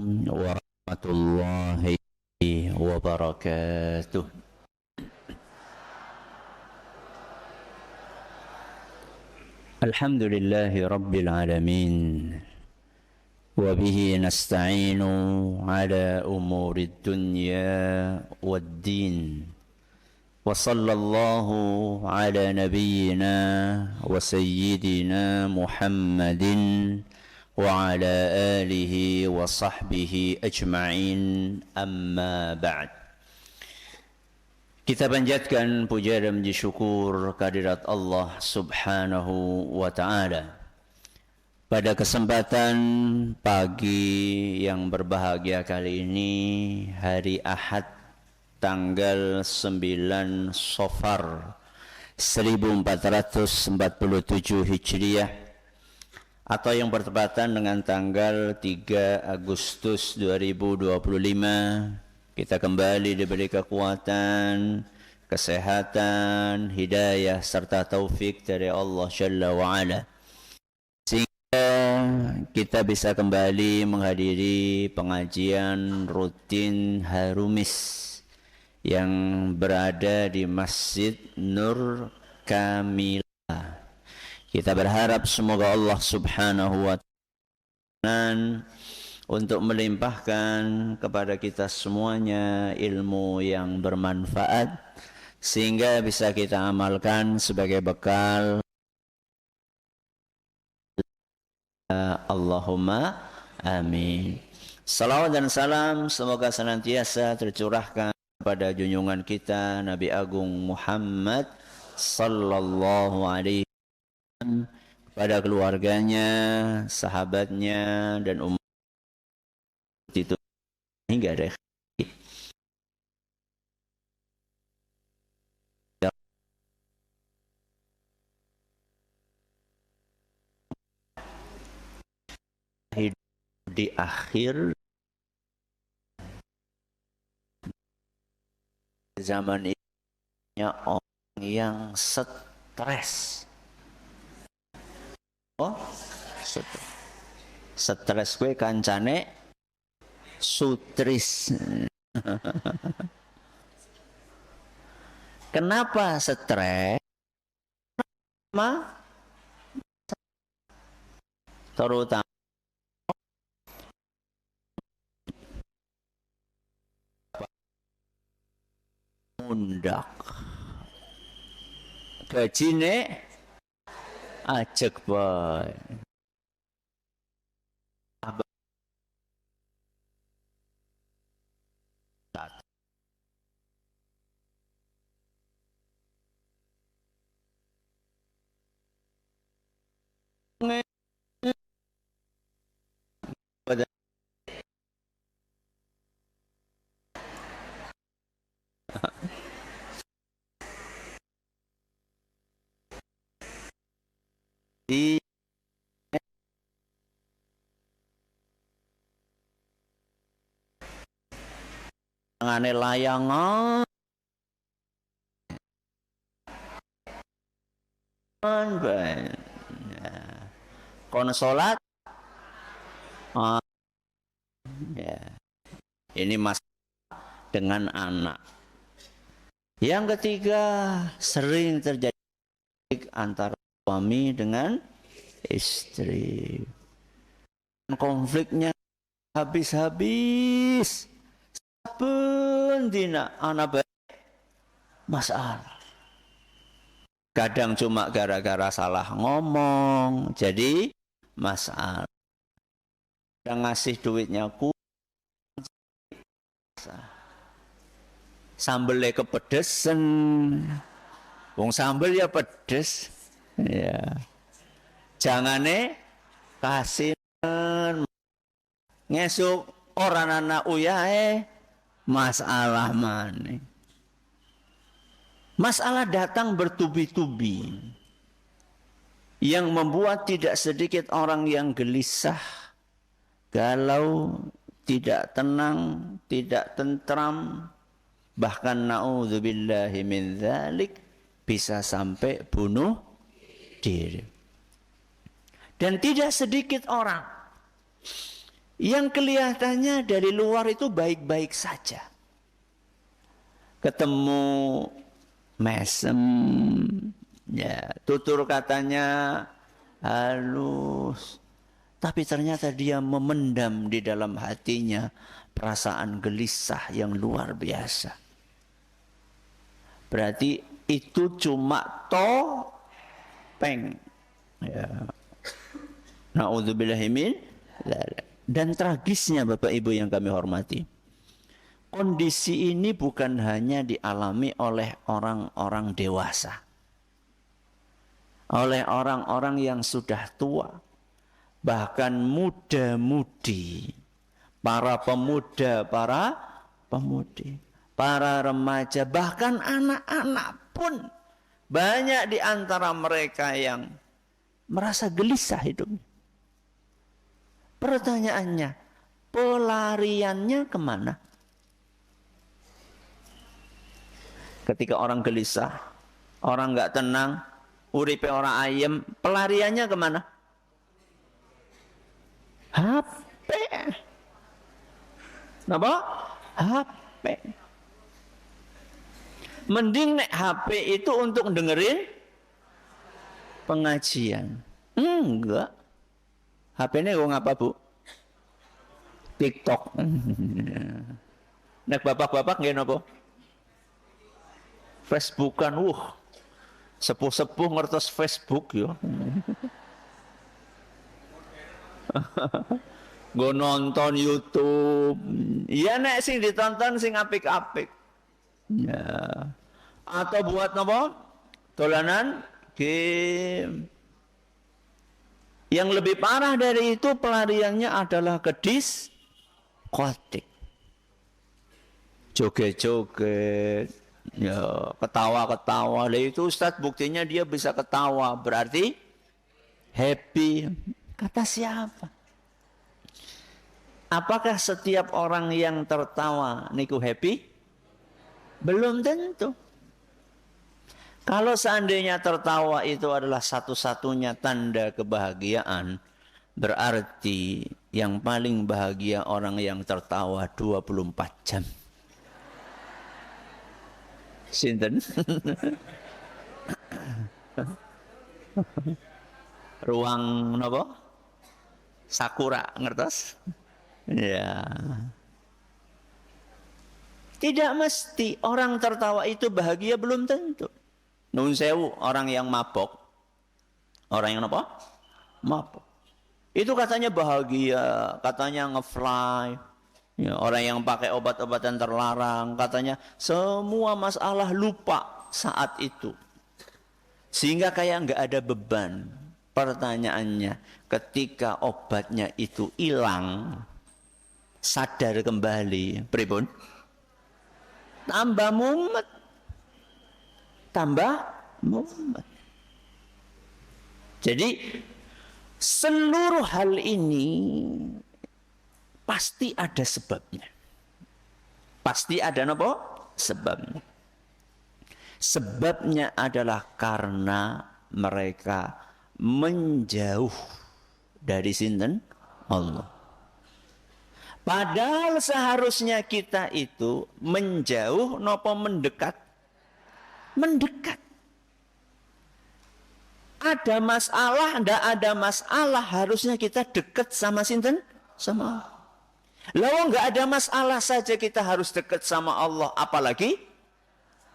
warahmatullahi wabarakatuh. Alhamdulillahi rabbil alamin. Wa bihi nasta'inu ala umuri dunya waddin. Wa sallallahu ala nabiyyina wa sayyidina Muhammadin wa ala alihi wa sahbihi ajma'in, amma ba'd. Kita panjatkan puja dan puji syukur kehadirat Allah subhanahu wa ta'ala. Pada kesempatan pagi yang berbahagia kali ini, hari Ahad tanggal 9 Safar 1447 Hijriah, atau yang bertepatan dengan tanggal 3 Agustus 2025, kita kembali diberi kekuatan, kesehatan, hidayah, serta taufik dari Allah Jalla wa'ala, sehingga kita bisa kembali menghadiri pengajian rutin Harumis yang berada di Masjid Nur Kamil. Kita berharap semoga Allah subhanahu wa ta'ala untuk melimpahkan kepada kita semuanya ilmu yang bermanfaat, sehingga bisa kita amalkan sebagai bekal. Allahumma amin. Salawat dan salam semoga senantiasa tercurahkan kepada junjungan kita Nabi Agung Muhammad sallallahu alaihi wasallam, kepada keluarganya, sahabatnya, dan umat itu hingga akhir. Hidup di akhir zaman ini orang yang stres. Oh, stres gue kancane sutris. Kenapa stres? Terutama mundak, gajine ajek bae. Di tangane layangan kono salat, ya. Ini masalah dengan anak. Yang ketiga, sering terjadi antara suami dengan istri. Konfliknya habis-habis. Saben dina ana bae masalah. Kadang cuma gara-gara salah ngomong jadi masalah. Kadang ngasih duitnya sambelnya kepedesen. Wong sambel ya pedes. Ya. Jangane kasih ngesuk orang anak uyahe masalah maneh. Masalah datang bertubi-tubi yang membuat tidak sedikit orang yang gelisah, galau, tidak tenang, tidak tentram, bahkan na'udzubillahi min dzalik, bisa sampai bunuh diri. Dan tidak sedikit orang yang kelihatannya dari luar itu baik-baik saja. Ketemu mesem, ya, tutur katanya halus, tapi ternyata dia memendam di dalam hatinya perasaan gelisah yang luar biasa. Berarti itu cuma topeng. Ya. Na'udzubillahi min dzalik. Dan tragisnya Bapak Ibu yang kami hormati, kondisi ini bukan hanya dialami oleh orang-orang dewasa, oleh orang-orang yang sudah tua, bahkan muda-mudi, para pemuda, para pemudi, para remaja, bahkan anak-anak pun banyak di antara mereka yang merasa gelisah hidupnya. Pertanyaannya, pelariannya kemana? Ketika orang gelisah, orang nggak tenang, uripe orang ayem, pelariannya kemana? HP. Kenapa? HP. Mending nek HP itu untuk dengerin pengajian. Enggak. HP-nya kok ngapa, Bu? TikTok. Nek bapak-bapak nggih napa? Facebookan, sepuh-sepuh ngertos Facebook yo. Go nonton YouTube. Ya nek sing ditonton sing apik-apik. Ya. Atau buat napa? Dolanan game. Yang lebih parah dari itu pelariannya adalah ke diskotik. Joget-joget, ya, ketawa-ketawa. Lah itu Ustadz buktinya dia bisa ketawa, berarti happy. Kata siapa? Apakah setiap orang yang tertawa niku happy? Belum tentu. Kalau seandainya tertawa itu adalah satu-satunya tanda kebahagiaan, berarti yang paling bahagia orang yang tertawa 24 jam. Sinten? Ruang napa? Sakura, ngertos? Ya. Tidak mesti orang tertawa itu bahagia, belum tentu. Nun sewu, orang yang mabok. Orang yang apa? Mabok. Itu katanya bahagia, katanya ngefly. Ya, orang yang pakai obat-obatan terlarang, katanya semua masalah lupa saat itu. Sehingga kayak nggak ada beban. Pertanyaannya, ketika obatnya itu hilang, sadar kembali, pripun? Tambah mumet. Tambah mumet. Jadi seluruh hal ini pasti ada sebabnya. Pasti ada apa? Sebabnya. Sebabnya adalah karena mereka menjauh dari sinten? Allah. Padahal seharusnya kita itu menjauh nopo mendekat? Mendekat. Ada masalah, ndak ada masalah, harusnya kita dekat sama sinten? Sama Allah. Lalu nggak ada masalah saja kita harus dekat sama Allah, apalagi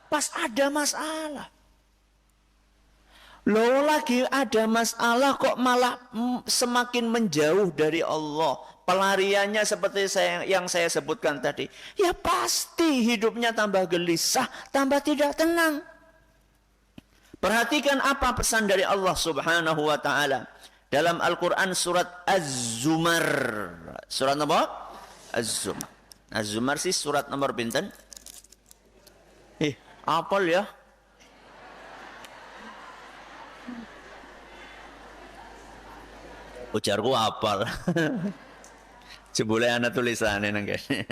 pas ada masalah. Lalu lagi ada masalah kok malah semakin menjauh dari Allah. Pelariannya seperti yang saya sebutkan tadi. Ya pasti hidupnya tambah gelisah, tambah tidak tenang. Perhatikan apa pesan dari Allah Subhanahu wa taala dalam Al-Qur'an surat Az-Zumar. Surat apa? Az-Zumar. Az-Zumar sih surat nomor pinten? Apal ya? Ujarku apal. Jebule ana tulisane nang kene.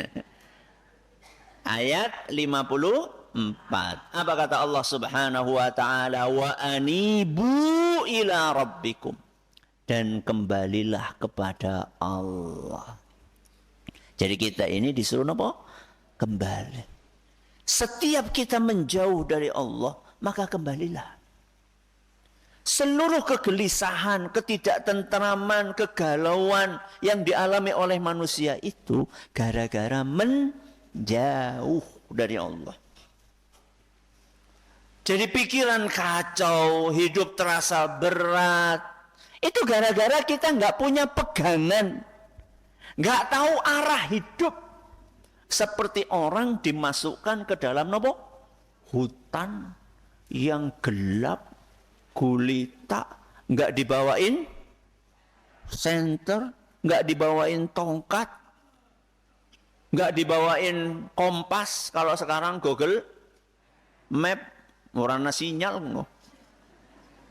Ayat 54. Apa kata Allah Subhanahu wa taala? Wa anibu ila rabbikum. Dan kembalilah kepada Allah. Jadi kita ini disuruh apa? Kembali. Setiap kita menjauh dari Allah, maka kembalilah. Seluruh kegelisahan, ketidaktentraman, kegalauan yang dialami oleh manusia itu gara-gara menjauh dari Allah. Jadi pikiran kacau, hidup terasa berat. Itu gara-gara kita nggak punya pegangan. Nggak tahu arah hidup. Seperti orang dimasukkan ke dalam nopo? Hutan yang gelap, gulita. Nggak dibawain senter, nggak dibawain tongkat, nggak dibawain kompas. Kalau sekarang Google Map. Orang sinyal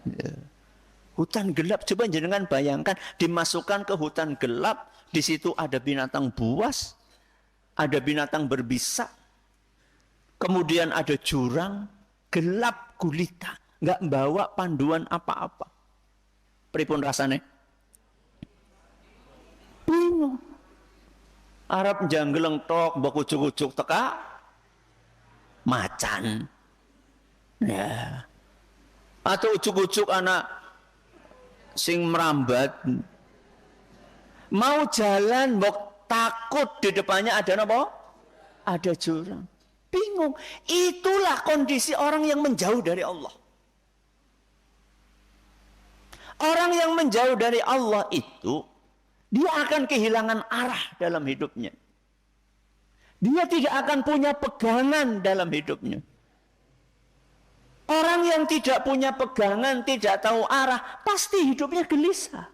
ya. Hutan gelap, coba jenengan bayangkan dimasukkan ke hutan gelap, di situ ada binatang buas, ada binatang berbisa, kemudian ada jurang, gelap gulita, nggak bawa panduan apa-apa. Pripun rasane? Bingung. Arab janggeleng tok, bakucuk-ucuk teka macan. Ya. Atau ucuk-ucuk anak sing merambat. Mau jalan, mbok takut di depannya ada apa? Ada jurang. Bingung. Itulah kondisi orang yang menjauh dari Allah. Orang yang menjauh dari Allah itu, dia akan kehilangan arah dalam hidupnya. Dia tidak akan punya pegangan dalam hidupnya. Orang yang tidak punya pegangan, tidak tahu arah, pasti hidupnya gelisah.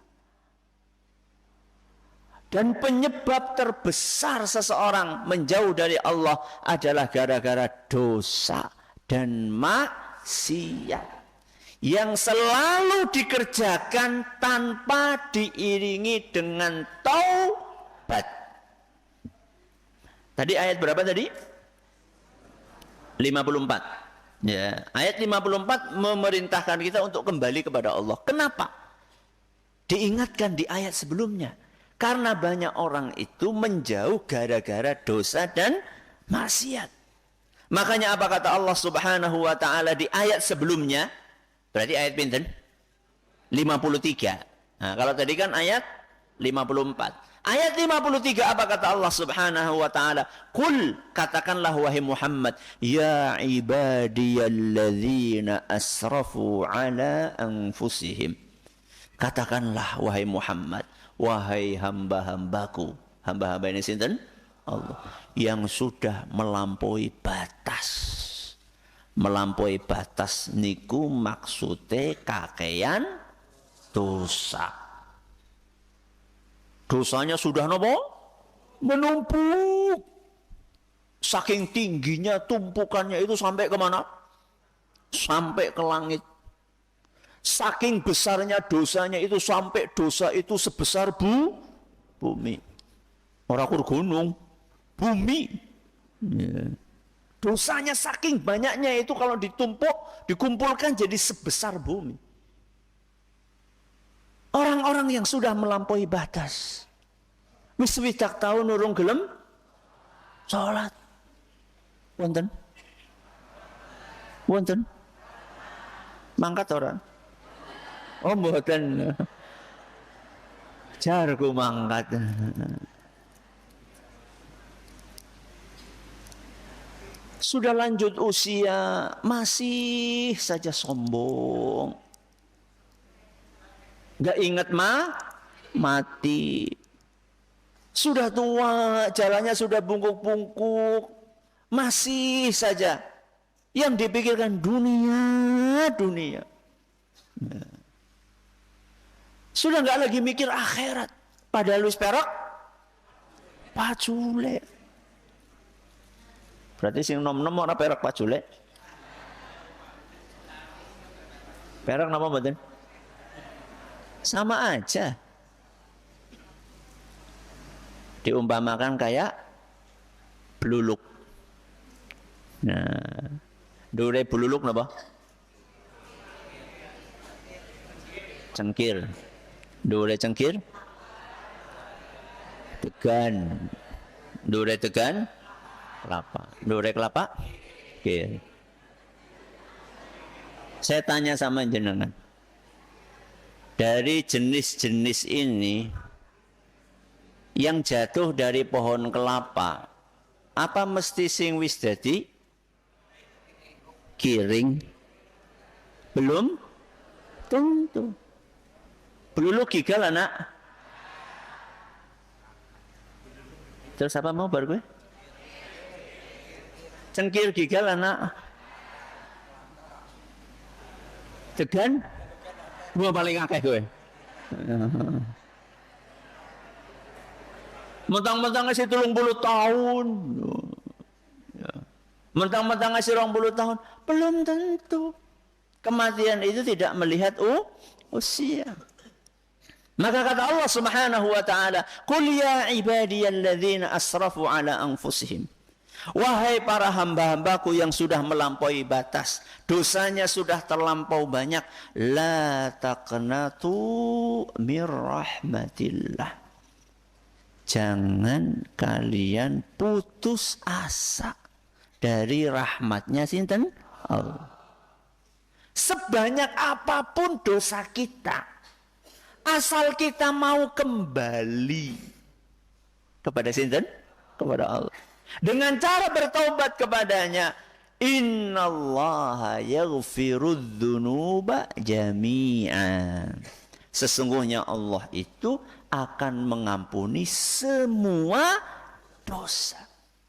Dan penyebab terbesar seseorang menjauh dari Allah adalah gara-gara dosa dan maksiat yang selalu dikerjakan tanpa diiringi dengan taubat. Tadi ayat berapa tadi? 54. Ya, ayat 54 memerintahkan kita untuk kembali kepada Allah. Kenapa? Diingatkan di ayat sebelumnya. Karena banyak orang itu menjauh gara-gara dosa dan maksiat. Makanya apa kata Allah Subhanahu wa taala di ayat sebelumnya? Berarti ayat pinten? 53. Nah, kalau tadi kan ayat 54. Ayat 53 apa kata Allah Subhanahu wa taala? Qul, katakanlah wahai Muhammad, ya ibadiyalladzina asrafu ala anfusihim. Katakanlah wahai Muhammad, wahai hamba-hambaku. Hamba-hamba ini sinten? Allah. Yang sudah melampaui batas. Melampaui batas niku maksude kakean dosa. Dosanya sudah nopo? Menumpuk. Saking tingginya tumpukannya itu sampai kemana? Sampai ke langit. Saking besarnya dosanya itu sampai dosa itu sebesar bumi. Orang kur gunung, bumi. Ya. Dosanya saking banyaknya itu kalau ditumpuk, dikumpulkan jadi sebesar bumi. Orang-orang yang sudah melampaui batas. Wis widak tahu nurung gelem salat. Wonten? Wonten? Mangkat orang? Oh mboten. Jarku mangkat. Sudah lanjut usia, masih saja sombong. Gak ingat mati. Sudah tua, jalannya sudah bungkuk-bungkuk. Masih saja yang dipikirkan dunia. Nah. Sudah gak lagi mikir akhirat. Padahal wis perak pacule. Berarti sing nom-nom ora perak pacule. Perak napa mboten? Sama aja. Diumpamakan kayak bluluk. Nah, dure bluluk napa? Cengkir. Dure cengkir? Degan. Dure tegan kelapa. Dure kelapa kiri. Saya tanya sama jenengan. Dari jenis-jenis ini yang jatuh dari pohon kelapa, apa mesti sing wis dadi kiring? Belum tentu. Belulu gigal anak. Terus apa mau baru gue? Cengkir gigal anak. Tegan? Gua paling akeh gue. Mentang-mentang ngasih 30 tahun. Mentang-mentang ngasih 20 tahun. Belum tentu. Kematian itu tidak melihat usia. Maka kata Allah Subhanahu wa taala, "Qul ya ibadiyalladzina asrafu ala anfusihim." Wahai para hamba-hambaku yang sudah melampaui batas, dosanya sudah terlampau banyak, la taqnatu mir rahmatillah. Jangan kalian putus asa dari rahmatnya sinten Allah. Sebanyak apapun dosa kita, asal kita mau kembali kepada sinten? Kepada Allah. Dengan cara bertaubat kepadanya. Innallaha yaghfirudz dzunuba jami'an. Sesungguhnya Allah itu akan mengampuni semua dosa.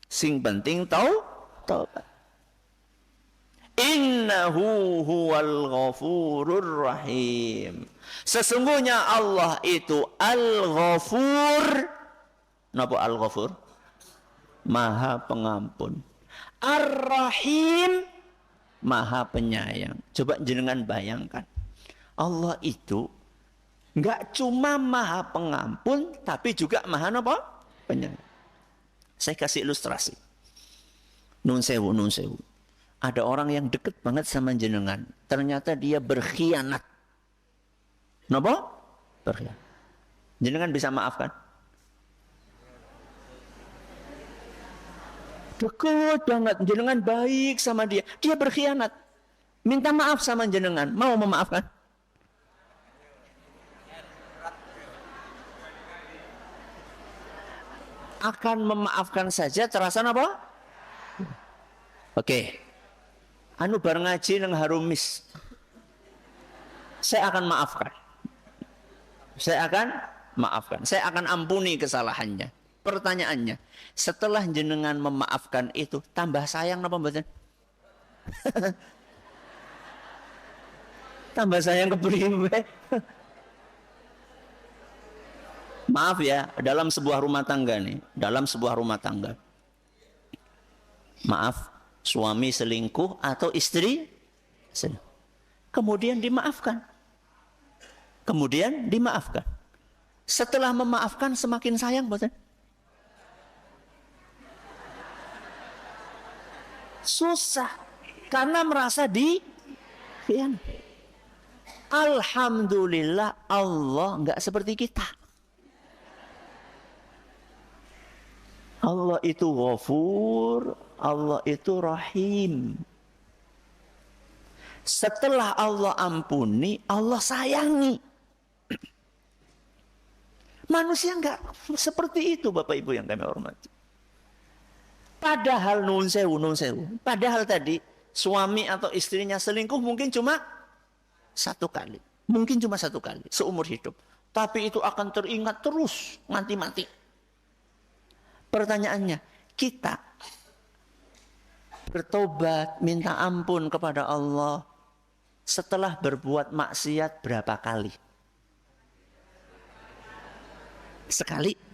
Sing penting taubat. Innahu huwal ghafurur rahim. Sesungguhnya Allah itu Al-Ghafur. Napa Al-Ghafur? Maha pengampun. Ar-Rahim, Maha penyayang. Coba jenengan bayangkan. Allah itu enggak cuma Maha pengampun, tapi juga Maha apa? Penyayang. Saya kasih ilustrasi. Nun sewu. Ada orang yang dekat banget sama jenengan. Ternyata dia berkhianat. Napa? Berkhianat. Jenengan bisa maafkan? Dekat banget, jenengan baik sama dia. Dia berkhianat. Minta maaf sama jenengan. Mau memaafkan? Akan memaafkan saja terasa apa? Oke. Anu bar ngaji nang Harumis. Saya akan maafkan. Saya akan ampuni kesalahannya. Pertanyaannya, setelah jenengan memaafkan itu, tambah sayang napa mboten? Tambah sayang kepriwe? Maaf ya, dalam sebuah rumah tangga nih, maaf, suami selingkuh atau istri selingkuh. Kemudian dimaafkan. Setelah memaafkan semakin sayang mboten? Susah karena merasa Alhamdulillah Allah enggak seperti kita. Allah itu Ghafur, Allah itu Rahim. Setelah Allah ampuni, Allah sayangi. Manusia enggak seperti itu, Bapak Ibu yang kami hormati. Padahal nun sewu. Padahal tadi suami atau istrinya selingkuh mungkin cuma satu kali seumur hidup. Tapi itu akan teringat terus nganti mati. Pertanyaannya, kita bertobat, minta ampun kepada Allah setelah berbuat maksiat berapa kali? Sekali.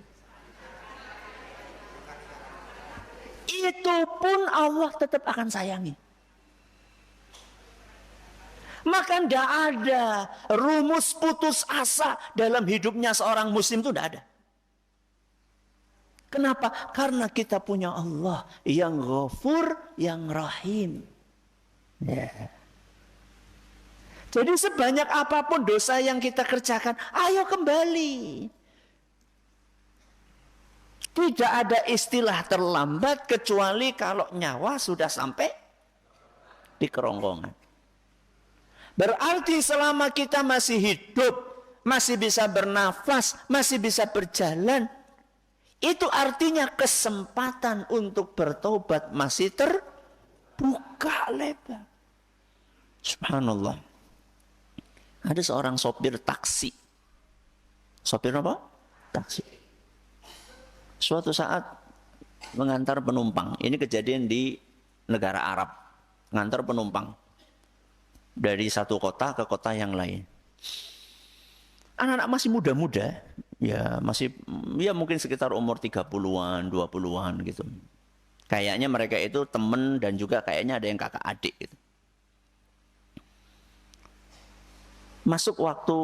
Itu pun Allah tetap akan sayangi. Maka tidak ada rumus putus asa dalam hidupnya seorang muslim itu tidak ada. Kenapa? Karena kita punya Allah yang Ghafur, yang Rahim. Ya. Jadi sebanyak apapun dosa yang kita kerjakan, ayo kembali. Tidak ada istilah terlambat kecuali kalau nyawa sudah sampai di kerongkongan. Berarti selama kita masih hidup, masih bisa bernafas, masih bisa berjalan, itu artinya kesempatan untuk bertobat masih terbuka lebar. Subhanallah. Ada seorang sopir taksi. Sopir apa? Taksi. Suatu saat mengantar penumpang. Ini kejadian di negara Arab. Mengantar penumpang. Dari satu kota ke kota yang lain. Anak-anak masih muda-muda. Ya mungkin sekitar umur 30-an, 20-an gitu. Kayaknya mereka itu teman dan juga kayaknya ada yang kakak adik gitu. Masuk waktu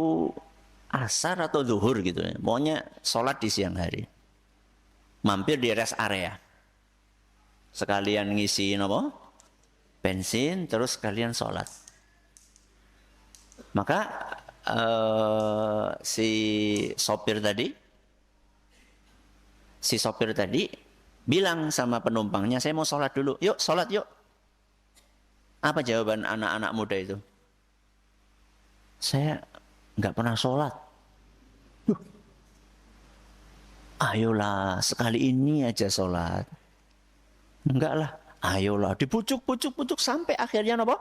asar atau zuhur gitu ya. Pokoknya sholat di siang hari. Mampir di rest area. Sekalian ngisi apa? Bensin, terus sekalian sholat. Maka si sopir tadi bilang sama penumpangnya, saya mau sholat dulu. Yuk, sholat yuk. Apa jawaban anak-anak muda itu? Saya nggak pernah sholat. Ayolah, sekali ini aja sholat. Enggak lah, ayolah. Dipucuk sampai akhirnya apa?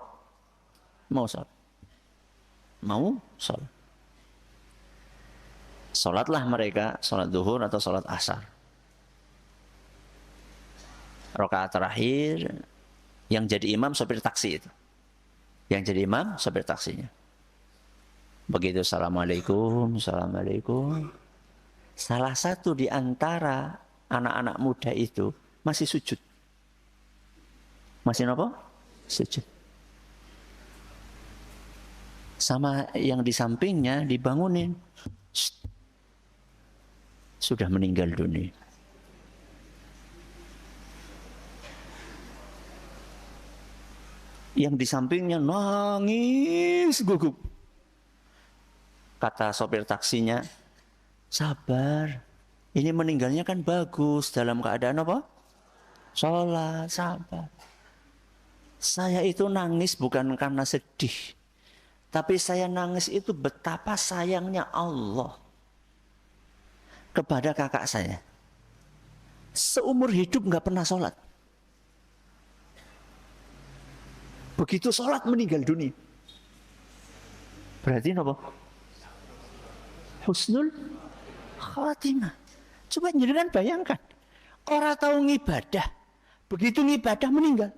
Mau sholat. Mau sholat. Sholatlah mereka, sholat zuhur atau sholat asar. Rakaat terakhir, yang jadi imam sopir taksi itu. Yang jadi imam sopir taksinya. Begitu assalamualaikum, assalamualaikum. Salah satu di antara anak-anak muda itu masih sujud. Masih apa? Sujud. Sama yang di sampingnya dibangunin. Shh. Sudah meninggal dunia. Yang di sampingnya nangis gugup. Kata sopir taksinya, sabar, ini meninggalnya kan bagus dalam keadaan apa? Sholat, sabar. Saya itu nangis bukan karena sedih. Tapi saya nangis itu betapa sayangnya Allah kepada kakak saya. Seumur hidup nggak pernah sholat. Begitu sholat meninggal dunia. Berarti apa? Husnul khatimah. Coba jenengan bayangkan. Orang tahu ngibadah. Begitu ngibadah meninggal.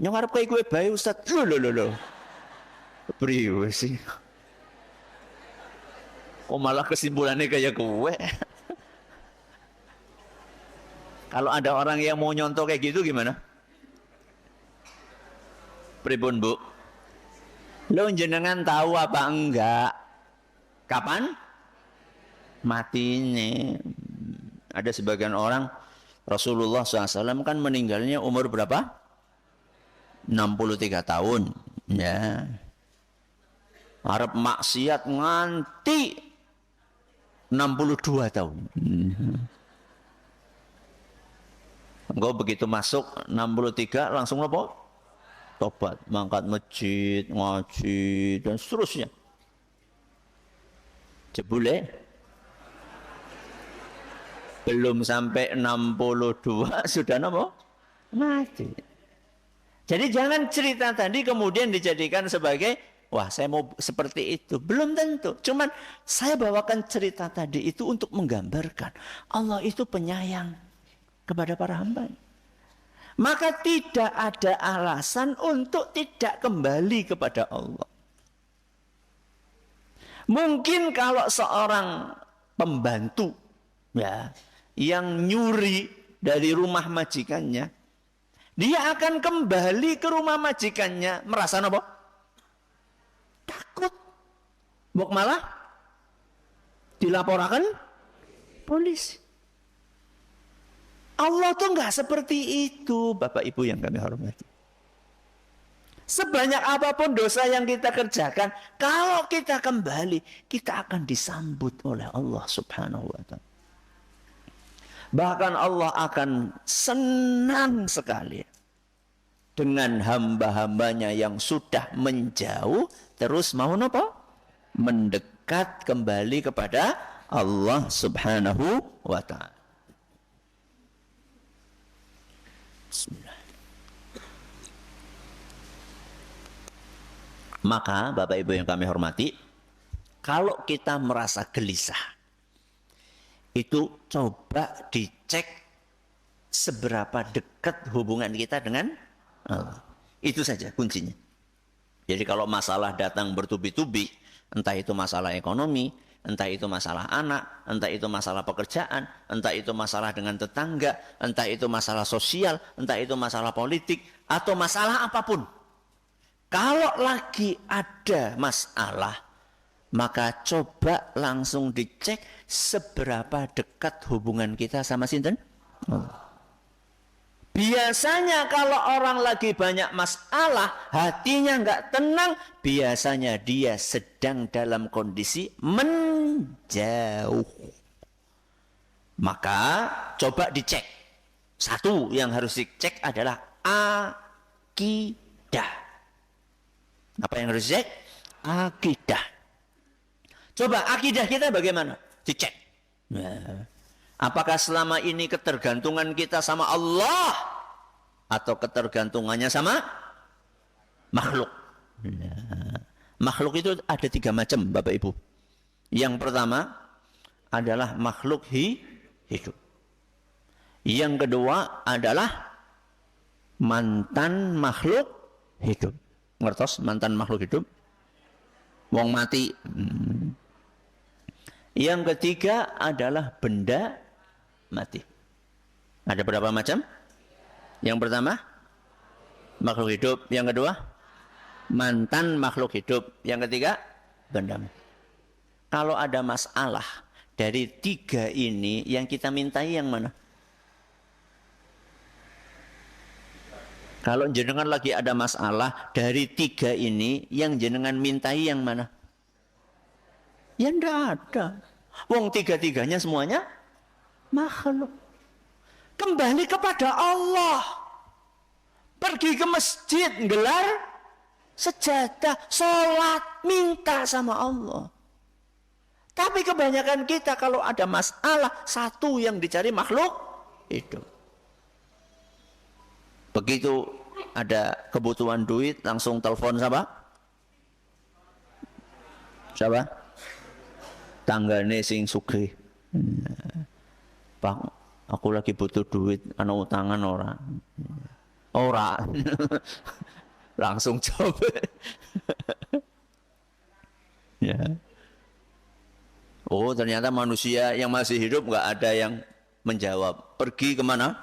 Yang ngarep kayak gue bayi Ustaz. Loh. Priwe sih. Kok malah kesimpulannya kayak gue. Kalau ada orang yang mau nyontoh kayak gitu gimana? Pripun Bu? Lo jenengan tahu apa enggak? Kapan? Matinya. Ada sebagian orang, Rasulullah SAW kan meninggalnya umur berapa? 63 tahun. Ya. Arab maksiat nganti 62 tahun. Engkau begitu masuk 63 langsung apa? Tobat, mangkat masjid, ngaji, dan seterusnya. Jebule belum sampai 62 sudah apa? Mati. Jadi jangan cerita tadi kemudian dijadikan sebagai wah saya mau seperti itu. Belum tentu. Cuman saya bawakan cerita tadi itu untuk menggambarkan Allah itu penyayang kepada para hamba. Maka tidak ada alasan untuk tidak kembali kepada Allah. Mungkin kalau seorang pembantu ya yang nyuri dari rumah majikannya, dia akan kembali ke rumah majikannya merasa apa? Takut. Bok malah dilaporkan polisi. Allah tuh nggak seperti itu, Bapak Ibu yang kami hormati. Sebanyak apapun dosa yang kita kerjakan, kalau kita kembali, kita akan disambut oleh Allah Subhanahu wa Ta'ala. Bahkan Allah akan senang sekali dengan hamba-hambanya yang sudah menjauh terus mau apa? Mendekat kembali kepada Allah Subhanahu wa ta'ala. Bismillah. Maka Bapak Ibu yang kami hormati, kalau kita merasa gelisah, itu coba dicek seberapa dekat hubungan kita dengan Allah. Itu saja kuncinya. Jadi kalau masalah datang bertubi-tubi, entah itu masalah ekonomi, entah itu masalah anak, entah itu masalah pekerjaan, entah itu masalah dengan tetangga, entah itu masalah sosial, entah itu masalah politik, atau masalah apapun. Kalau lagi ada masalah, maka coba langsung dicek seberapa dekat hubungan kita sama sinten. Biasanya kalau orang lagi banyak masalah, hatinya nggak tenang, biasanya dia sedang dalam kondisi menjauh. Maka coba dicek. Satu yang harus dicek adalah akidah. Apa yang harus dicek? Akidah. Coba akidah kita bagaimana? Dicek. Nah, apakah selama ini ketergantungan kita sama Allah atau ketergantungannya sama makhluk? Nah, makhluk itu ada 3 macam, Bapak Ibu. Yang pertama adalah makhluk hidup. Yang kedua adalah mantan makhluk hidup. Ngertos mantan makhluk hidup? Wong mati. Yang ketiga adalah benda mati. Ada berapa macam? Yang pertama, makhluk hidup. Yang kedua, mantan makhluk hidup. Yang ketiga, benda mati. Kalau ada masalah dari 3 ini, yang kita mintai yang mana? Kalau jenengan lagi ada masalah dari 3 ini, yang jenengan mintai yang mana? Ya enggak ada. Wong 3-tiganya semuanya makhluk. Kembali kepada Allah. Pergi ke masjid, gelar sejadah, sholat, minta sama Allah. Tapi kebanyakan kita kalau ada masalah, satu yang dicari makhluk itu. Begitu ada kebutuhan duit, langsung telepon siapa? Siapa? Tanggane sing sugih. Pak, aku lagi butuh duit, ana utangan ora? Ora. Langsung coba. Ya. Oh, ternyata manusia yang masih hidup nggak ada yang menjawab. Pergi kemana?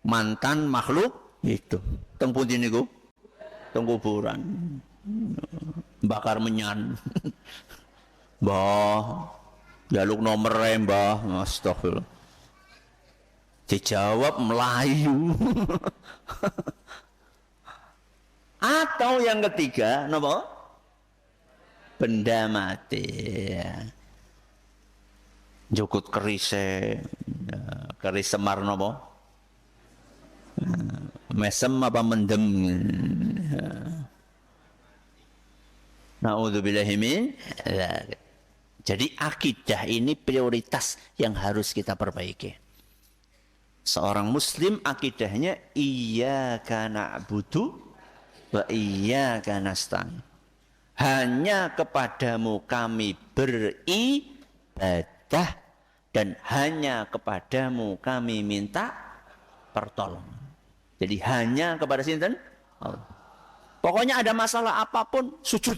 Mantan makhluk itu. Teng pundi niku? Teng kuburan. Bakar menyan. Mbah, jaluk nomor mbah. Astagfirullah. Dijawab Melayu. Atau yang ketiga, napa? Benda mati. Ya. Jukut kerise, keris semar napa? Mesem apa mendem? Na'udzubillahi min. Jadi akidah ini prioritas yang harus kita perbaiki. Seorang muslim akidahnya iyyaka na'budu wa iyyaka nasta'in. Hanya kepadamu kami beribadah dan hanya kepadamu kami minta pertolongan. Jadi hanya kepada sinten? Allah. Pokoknya ada masalah apapun, sujud,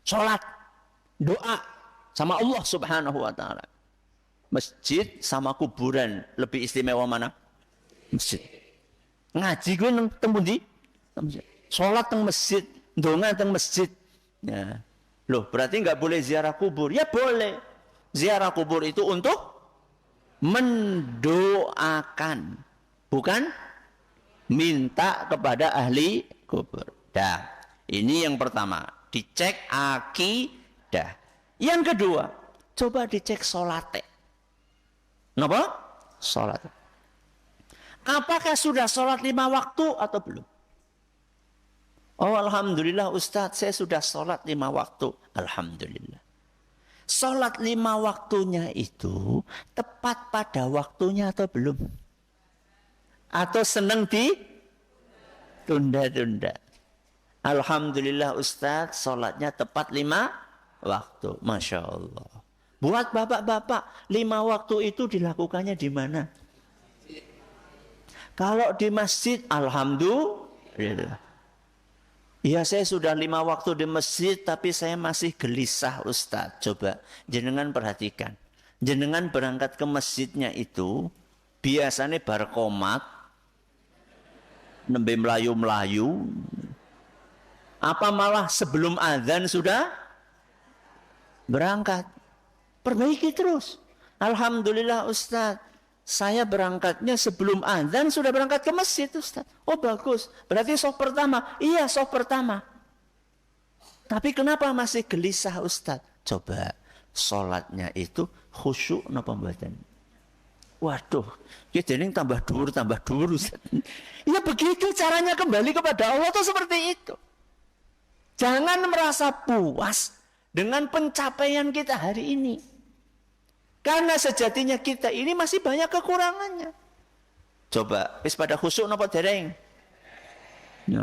sholat, doa sama Allah Subhanahu wa ta'ala. Masjid sama kuburan lebih istimewa mana? Masjid. Ngaji gue teng pundi? Sholat teng masjid, ndonga teng masjid. Ya. Loh, berarti nggak boleh ziarah kubur? Ya boleh. Ziarah kubur itu untuk mendoakan, bukan minta kepada ahli kubur. Dah, ini yang pertama, dicek akidah. Yang kedua, coba dicek salate. Napa? Sholat. Apakah sudah sholat 5 waktu atau belum? Oh alhamdulillah Ustadz, saya sudah sholat 5 waktu. Alhamdulillah. Sholat 5 waktunya itu tepat pada waktunya atau belum? Atau senang ditunda-tunda? Alhamdulillah Ustadz, sholatnya tepat 5 waktu. Masya Allah. Buat bapak-bapak, 5 waktu itu dilakukannya di mana? Kalau di masjid, alhamdulillah. Ya saya sudah 5 waktu di masjid, tapi saya masih gelisah Ustadz. Coba jenengan perhatikan. Jenengan berangkat ke masjidnya itu, biasanya bar komat, nembe melayu-melayu. Apa malah sebelum azan sudah berangkat? Perbaiki terus. Alhamdulillah Ustadz. Saya berangkatnya sebelum azan sudah berangkat ke masjid Ustaz. Oh bagus, berarti soft pertama. Iya soft pertama. Tapi kenapa masih gelisah Ustaz? Coba sholatnya itu khusyuk napa mboten? Waduh, jadi tambah dur Ustaz. Ya begitu caranya kembali kepada Allah itu seperti itu. Jangan merasa puas dengan pencapaian kita hari ini. Karena sejatinya kita ini masih banyak kekurangannya. Coba, wis pada khusyuk napa dereng? Ya.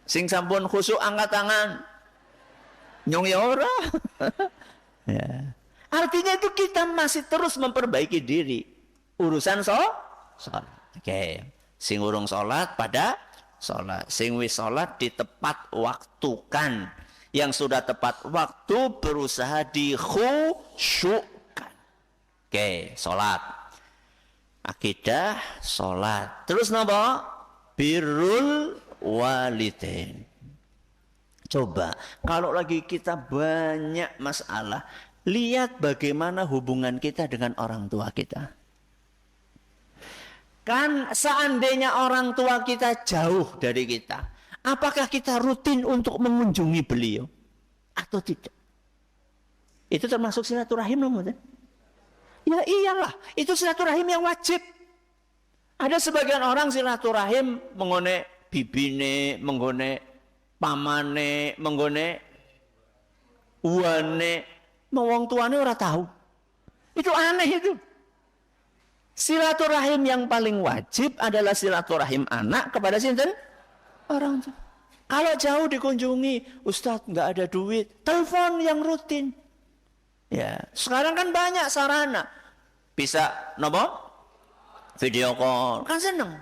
Sing sampun khusyuk angkat tangan. Nyong ya ora. Ya. Artinya itu kita masih terus memperbaiki diri. Urusan sholat. Oke. Sing urung sholat pada sholat. Sing wis sholat di tepat waktukan. Yang sudah tepat waktu berusaha dikhusyuk. Oke, sholat. Akidah, sholat. Terus napa? Birrul walidain. Coba, kalau lagi kita banyak masalah, lihat bagaimana hubungan kita dengan orang tua kita. Kan seandainya orang tua kita jauh dari kita, apakah kita rutin untuk mengunjungi beliau? Atau tidak? Itu termasuk silaturahim nomor. Ya iyalah, itu silaturahim yang wajib. Ada sebagian orang silaturahim menggone bibine, menggone pamane, menggone uane, wong tuane ora tahu. Itu aneh itu. Silaturahim yang paling wajib adalah silaturahim anak kepada sinten? Orang tua. Kalau jauh dikunjungi, Ustadz nggak ada duit, telepon yang rutin. Ya, sekarang kan banyak sarana. Bisa nopo? Video call. Kan seneng.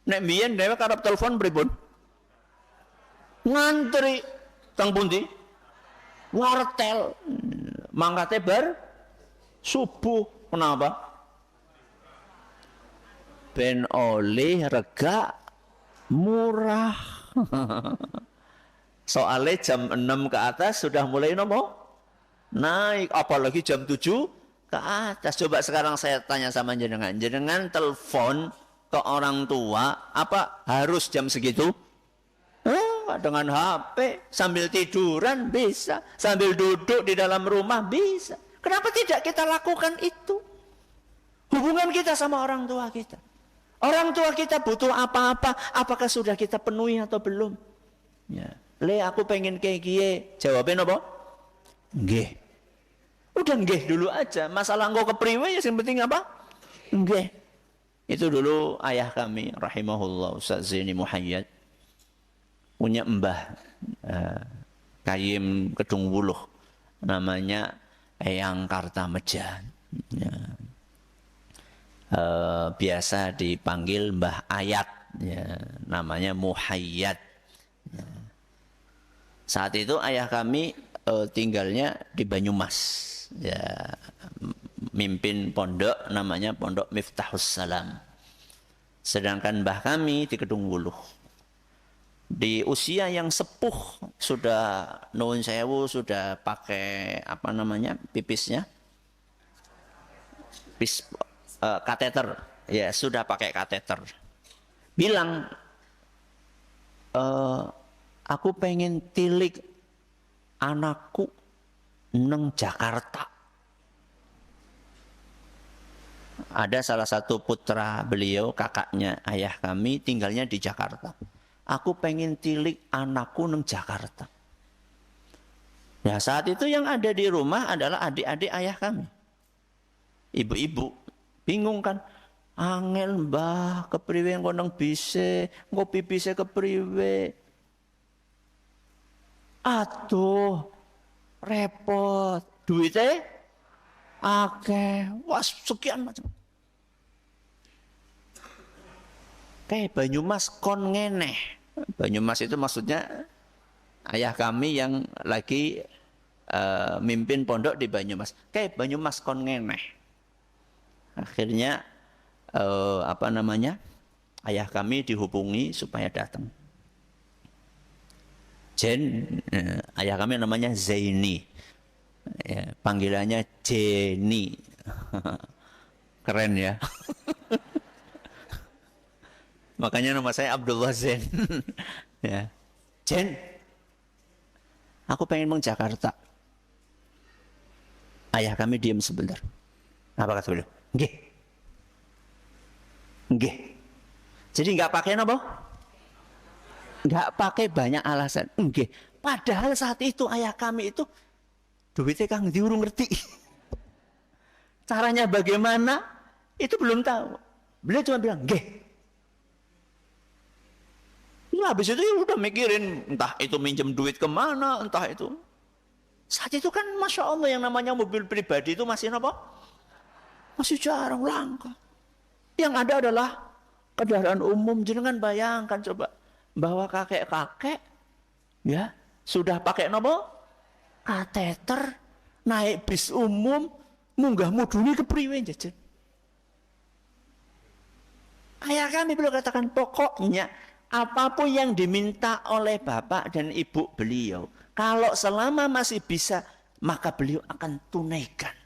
Nek mbiyen dhewe karep telepon pripun? Ngantri teng pundi? Wartel. Mangkate bar subuh. Kenapa? Ben oleh rega murah. Soalnya jam 6 ke atas sudah mulai nopo? Naik, apalagi jam 7 ke atas. Coba sekarang saya tanya sama jenengan. Jenengan telepon ke orang tua, apa harus jam segitu? Dengan HP, sambil tiduran bisa. Sambil duduk di dalam rumah bisa. Kenapa tidak kita lakukan itu? Hubungan kita sama orang tua kita. Orang tua kita butuh apa-apa, apakah sudah kita penuhi atau belum? Ya. Le, aku pengen kayak gie. Jawabnya apa? Nggih. Udah nggih dulu aja. Masalah engkau kepriwe ya yang penting apa? Nggih. Itu dulu ayah kami rahimahullah Ustaz Zaini Muhayyad punya mbah Kayim Kedung Wuluh namanya Eyang Kartamejan. Ya. Biasa dipanggil Mbah Ayat, ya. Namanya Muhayyad. Ya. Saat itu ayah kami tinggalnya di Banyumas. Ya, mimpin pondok namanya Pondok Miftahus Salam. Sedangkan mbah kami di Kedung Wuluh. Di usia yang sepuh sudah nuwun sewu, sudah pakai apa namanya pipisnya, kateter, ya sudah pakai kateter. Bilang, aku pengen tilik anakku neng Jakarta. ada salah satu putra beliau, kakaknya ayah kami, tinggalnya di Jakarta. Aku pengen tilik anakku neng Jakarta. Ya saat itu yang ada di rumah adalah adik-adik ayah kami. Ibu-ibu bingung kan. Angel mbah kepriwe engko nang bise, engko pipise kepriwe. Aduh, repot. Duitnya akeh, wah sekian macam. Kayak Banyumas kon ngeneh. Banyumas itu maksudnya ayah kami yang lagi mimpin pondok di Banyumas. Kayak Banyumas kon ngeneh. Akhirnya ayah kami dihubungi supaya datang. Ayah kami namanya Zaini, ya, panggilannya Jenny. Keren ya. Makanya nama saya Abdullah Zain. Ya. Jen, aku pengen mau Jakarta. Ayah kami diam sebentar. Apa kata beliau? Nggih. Nggih. Jadi nggak pakai apa? Nggak pakai banyak alasan. Nggih. Padahal saat itu ayah kami itu duitnya kang diurung ngerti. Caranya bagaimana? Itu belum tahu. Beliau cuma bilang, nggih. Nah, habis itu ya udah mikirin entah itu minjem duit kemana, entah itu. Saat itu kan Masya Allah yang namanya mobil pribadi itu masih apa? Masih jarang, langka. Yang ada adalah kendaraan umum. Jangan bayangkan coba bahwa kakek-kakek ya sudah pakai apa? Kateter, naik bis umum, munggah muduni kepriwe jajan. Ayah kami beliau katakan pokoknya apapun yang diminta oleh bapak dan ibu beliau, kalau selama masih bisa maka beliau akan tunaikan.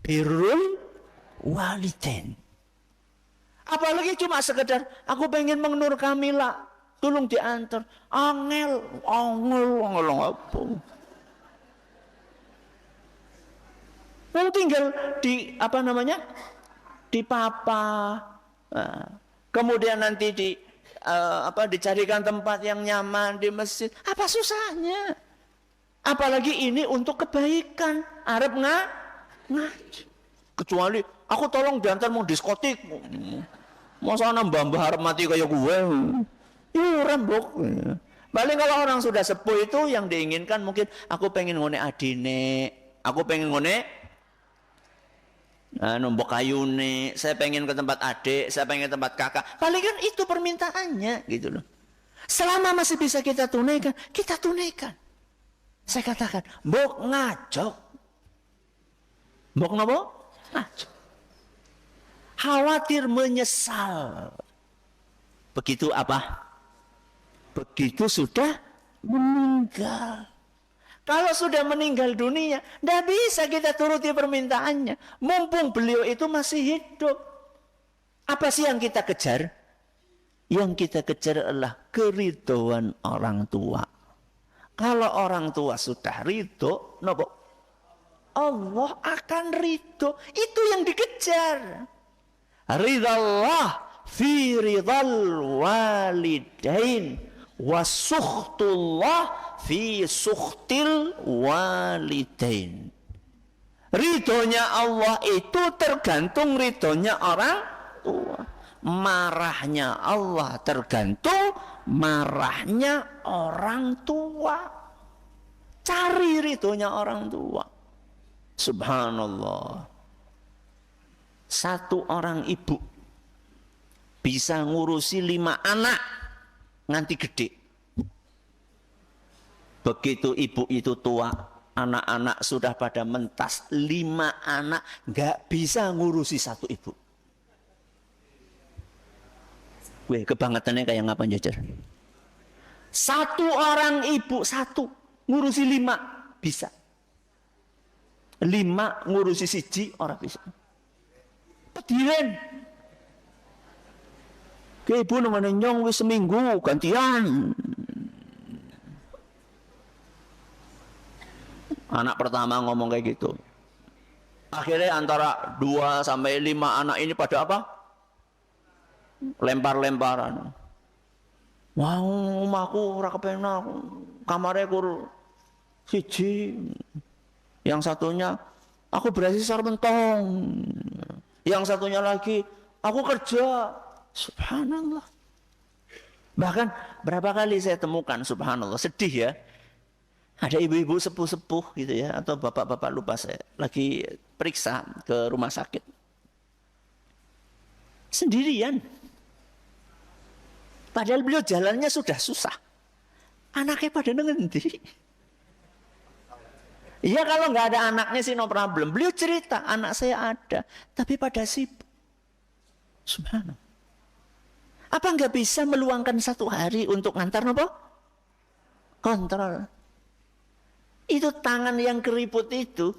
Birrul walidain. Apalagi cuma sekedar aku pengen mengnur Kamila, tolong diantar. Angel apa? Mau tinggal di di papa. Kemudian nanti dicarikan tempat yang nyaman di masjid. Apa susahnya? Apalagi ini untuk kebaikan. Arab ngaji. Kecuali aku tolong diantar mau diskotik. Masa nambah harap mati kayak gue. Ya rembuk. Paling kalau orang sudah sepuh itu yang diinginkan mungkin aku pengen ngone adine, aku pengen ngone nombok kayune, saya pengen ke tempat adik, saya pengen ke tempat kakak. Paling kan itu permintaannya gitu loh. Selama masih bisa kita tunaikan, kita tunaikan. Saya katakan, mbok ngajok. Mbok ngapa? Ngajok. Khawatir menyesal. Begitu apa? Begitu sudah meninggal. Kalau sudah meninggal dunia, tidak bisa kita turuti permintaannya. Mumpung beliau itu masih hidup. Apa sih yang kita kejar? Yang kita kejar adalah keridhaan orang tua. Kalau orang tua sudah ridho, Allah akan ridho. Itu yang dikejar. Ridallah fi ridal walidain wasukhtullah fi sukhtil walidain. Ridhonya Allah itu tergantung ridhonya orang tua. Marahnya Allah tergantung marahnya orang tua. Cari ridhonya orang tua. Subhanallah. Satu orang ibu bisa ngurusi 5 anak nganti gede. Begitu ibu itu tua, anak-anak sudah pada mentas, 5 anak nggak bisa ngurusi satu ibu. Weh, kebangetannya kayak ngapa jajar? Satu orang ibu, ngurusi 5 bisa. 5 ngurusi siji orang bisa. Pediren. Ke ibu namanya nyong wis seminggu gantian. Anak pertama ngomong kayak gitu. Akhirnya antara 2 sampai 5 anak ini pada apa? Lempar-lemparan. Wah, omahku ora kepenak. Kamare kur siji. Yang satunya aku berhasil sarmentong. Yang satunya lagi aku kerja. Subhanallah. Bahkan berapa kali saya temukan, subhanallah, sedih ya. Ada ibu-ibu sepuh-sepuh gitu ya, atau bapak-bapak, lupa saya, lagi periksa ke rumah sakit. Sendirian. Padahal beliau jalannya sudah susah. Anaknya pada ngendi. Ya kalau nggak ada anaknya sih no problem. Beliau cerita, anak saya ada, tapi pada sibuk. Subhanallah. Apa nggak bisa meluangkan 1 hari untuk ngantar nopo? Kontrol. Itu tangan yang keriput itu.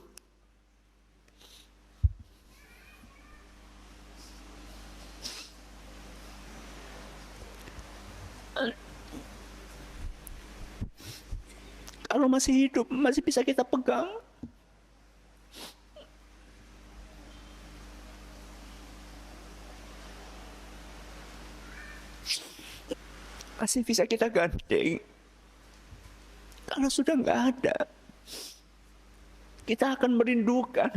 Kalau masih hidup, masih bisa kita pegang. Masih bisa kita gandeng. Kalau sudah nggak ada, kita akan merindukan.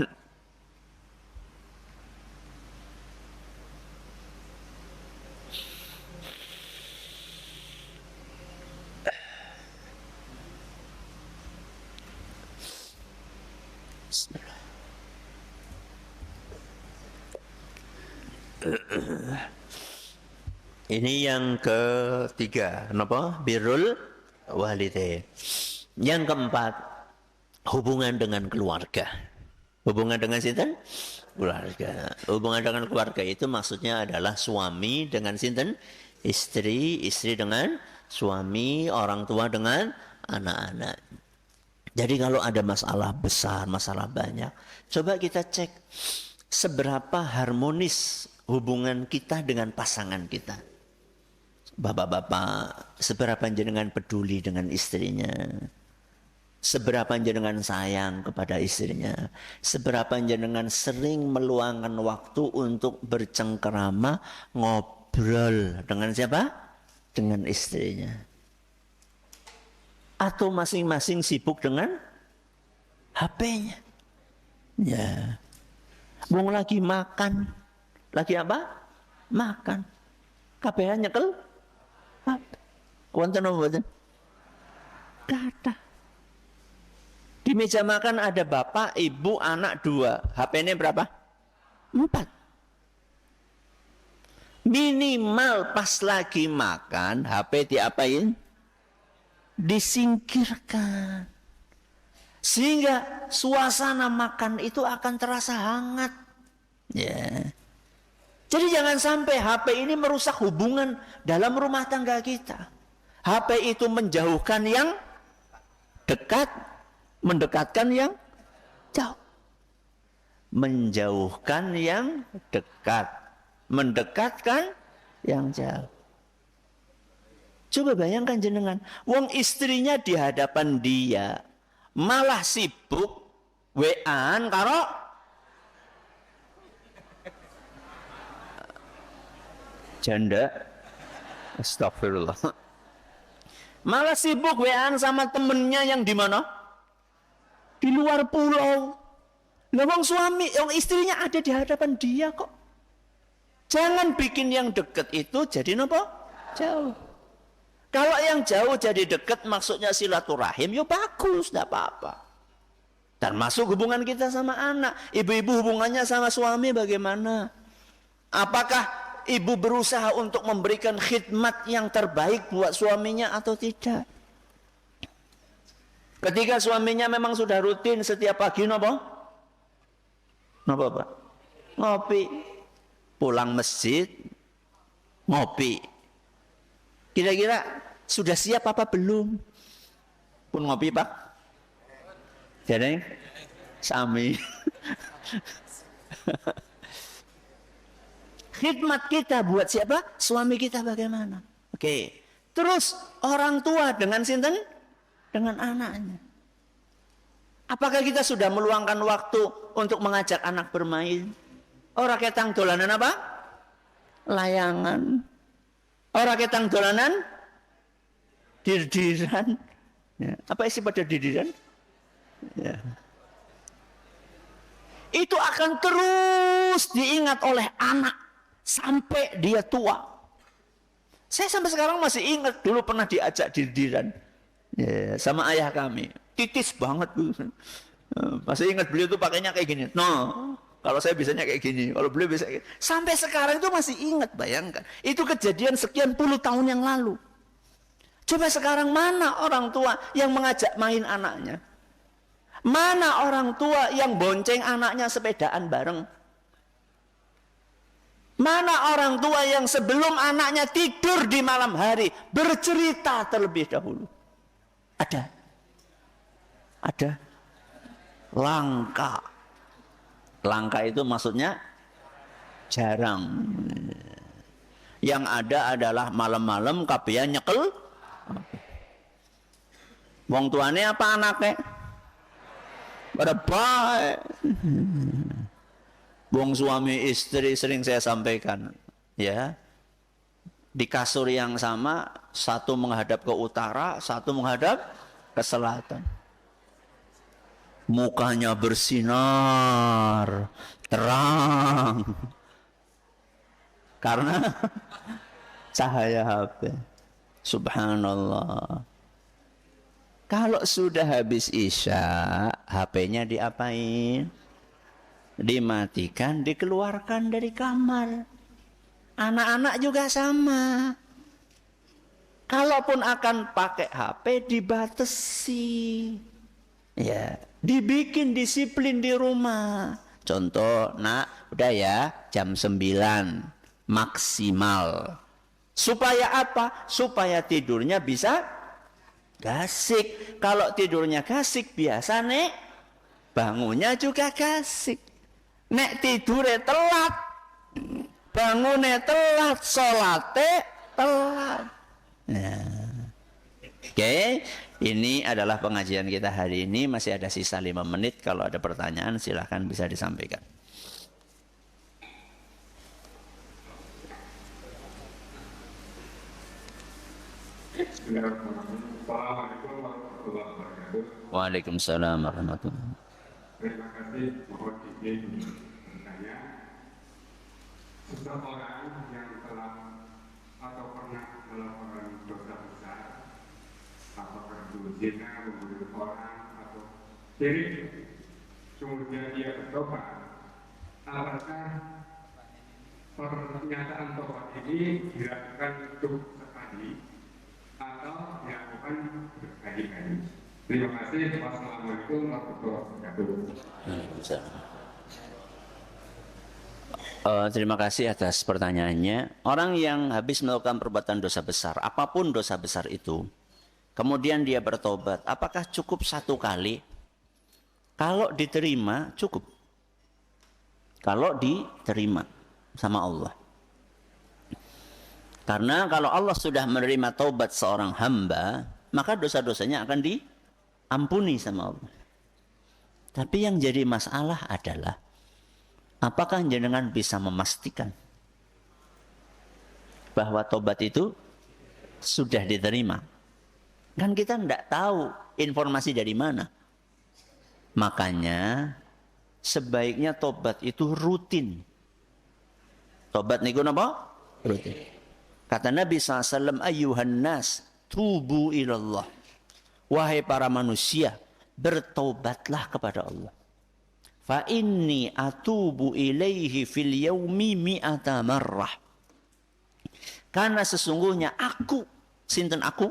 Ini yang ketiga, apa? Birrul walidain. Yang keempat, hubungan dengan keluarga. Hubungan dengan sinten? Keluarga. Hubungan dengan keluarga itu maksudnya adalah suami dengan sinten? Istri, istri dengan suami, orang tua dengan anak-anak. Jadi kalau ada masalah besar, masalah banyak, coba kita cek seberapa harmonis hubungan kita dengan pasangan kita. Bapak-bapak, seberapa jenengan peduli dengan istrinya? Seberapa jenengan sayang kepada istrinya? Seberapa jenengan sering meluangkan waktu untuk bercengkerama, ngobrol dengan siapa? Dengan istrinya. Atau masing-masing sibuk dengan HP-nya. Ya. Wong lagi makan. Lagi apa? Makan. KPH nyekel. Wonten apa mboten? Kata. Di meja makan ada bapak, ibu, anak 2. HP-nya berapa? 4. Minimal pas lagi makan, HP diapain? Disingkirkan. Sehingga suasana makan itu akan terasa hangat. Ya. Jadi jangan sampai HP ini merusak hubungan dalam rumah tangga kita. HP itu menjauhkan yang dekat, mendekatkan yang jauh. Menjauhkan yang dekat, mendekatkan yang jauh. Coba bayangkan jenengan, wong istrinya di hadapan dia malah sibuk WA-an karo janda. Astagfirullah. Malah sibuk WA-an sama temennya yang di mana? Di luar pulau. Lah wong suami, wong istrinya ada di hadapan dia kok. Jangan bikin yang deket itu jadi apa? Jauh. Kalau yang jauh jadi deket maksudnya silaturahim, ya bagus, tidak apa-apa. Dan masuk hubungan kita sama anak. Ibu-ibu hubungannya sama suami bagaimana? Apakah ibu berusaha untuk memberikan khidmat yang terbaik buat suaminya atau tidak? Ketika suaminya memang sudah rutin setiap pagi nopo? Nopo apa? Ngopi. Pulang masjid, ngopi. Kira-kira sudah siap apa belum? Pun ngopi Pak? Jadi sami. Khidmat kita buat siapa? Suami kita bagaimana? Oke. Terus orang tua dengan sinten? Dengan anaknya. Apakah kita sudah meluangkan waktu untuk mengajak anak bermain? Ora ketang dolanan apa? Layangan. Ora ketang dolanan dirdiran. Ya. Apa isi pada dirdiran? Ya. Itu akan terus diingat oleh anak sampai dia tua. Saya sampai sekarang masih ingat dulu pernah diajak dirdiran ya, sama ayah kami. Titis banget bu. Masih ingat beliau tuh pakainya kayak gini. No, kalau saya bisanya kayak gini. Kalau beliau bisa sampai sekarang itu masih ingat, bayangkan. Itu kejadian sekian puluh tahun yang lalu. Coba sekarang mana orang tua yang mengajak main anaknya? Mana orang tua yang bonceng anaknya sepedaan bareng? Mana orang tua yang sebelum anaknya tidur di malam hari bercerita terlebih dahulu? Ada. Ada. Langka. Langka itu maksudnya jarang. Yang ada adalah malam-malam kabehan nyekel. Wong tuane apa anaknya? Pada baik. Wong suami istri sering saya sampaikan, ya. Di kasur yang sama, satu menghadap ke utara, satu menghadap ke selatan. Mukanya bersinar, terang. Karena cahaya HP. Subhanallah. Kalau sudah habis isya, HP-nya diapain? Dimatikan, dikeluarkan dari kamar. Anak-anak juga sama. Kalaupun akan pakai HP, dibatasi. Ya, dibikin disiplin di rumah. Contoh, nak, udah ya, jam 9 maksimal. Supaya apa? Supaya tidurnya bisa gasik. Kalau tidurnya gasik, biasa nek, bangunnya juga gasik. Nek tidure telat, bangunnya telat, sholatnya telat. Nah. Oke, ini adalah pengajian kita hari ini. Masih ada sisa 5 menit. Kalau ada pertanyaan silahkan bisa disampaikan. Assalamualaikum warahmatullahi wabarakatuh. Waalaikumsalam warahmatullahi wabarakatuh. Terima kasih mohon izin bertanya. Seseorang yang telah atau pernah melakukan dosa besar, apakah itu zina, membunuh orang, atau syirik, kemudian dia bertobat, apakah pernyataan tobat ini dilakukan untuk sekali atau dilakukan berkali-kali? Terima kasih. Wassalamualaikum warahmatullahi wabarakatuh. Terima kasih atas pertanyaannya. Orang yang habis melakukan perbuatan dosa besar, apapun dosa besar itu, kemudian dia bertobat, apakah cukup 1 kali? Kalau diterima, cukup. Kalau diterima sama Allah. Karena kalau Allah sudah menerima taubat seorang hamba, maka dosa-dosanya akan diampuni sama Allah. Tapi yang jadi masalah adalah, apakah jenengan bisa memastikan bahwa tobat itu sudah diterima? Kan kita tidak tahu informasi dari mana. Makanya sebaiknya tobat itu rutin. Tobat niku napa? Rutin. Kata Nabi SAW, ayyuhan nas, tubu ilallah. Wahai para manusia, bertobatlah kepada Allah. Fa inni atubu ilaihi fil yaumi mi'ata marrah. Karena sesungguhnya aku, sinten aku?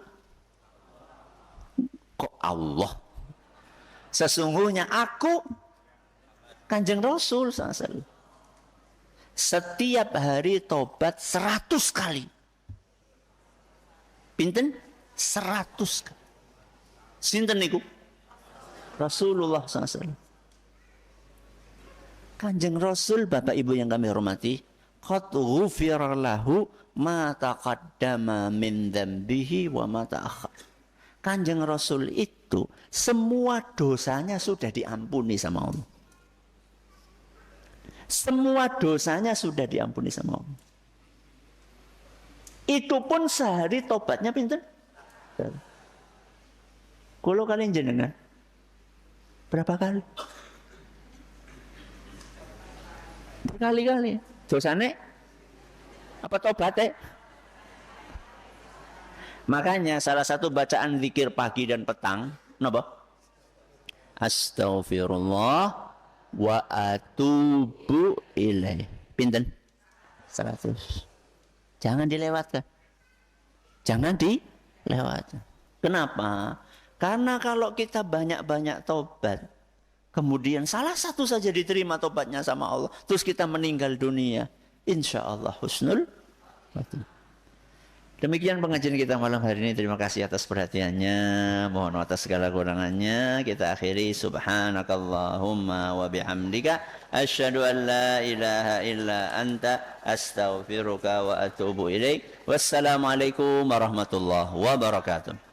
Kok Allah? Sesungguhnya aku, Kanjeng Rasul SAW. Setiap hari tobat 100 kali. Pinten? 100 kali. Sinten niku? Rasulullah SAW. Kanjeng Rasul, Bapak Ibu yang kami hormati, qad ghufira lahu ma taqaddama min dzambihi wa ma ta'akhkhar. Kanjeng Rasul itu itu semua dosanya sudah diampuni sama Allah. Semua dosanya sudah diampuni sama Allah. Itu pun sehari tobatnya pinten? Kalau kalian jenengan berapa kali? Berkali-kali. Dosane apa tobatnya? Makanya salah satu bacaan zikir pagi dan petang, napa? Astaghfirullah wa atubu ilaih. Pinten? 100. Jangan dilewatkan. Jangan dilewatkan. Kenapa? Karena kalau kita banyak-banyak tobat, kemudian salah satu saja diterima tobatnya sama Allah, terus kita meninggal dunia, insya Allah husnul khatimah. Demikian pengajian kita malam hari ini. Terima kasih atas perhatiannya. Mohon atas segala kurangannya. Kita akhiri. Subhanakallahumma wa bihamdika. Asyhadu an la ilaha illa anta. Astaghfiruka wa atubu ilaik. Wassalamualaikum warahmatullahi wabarakatuh.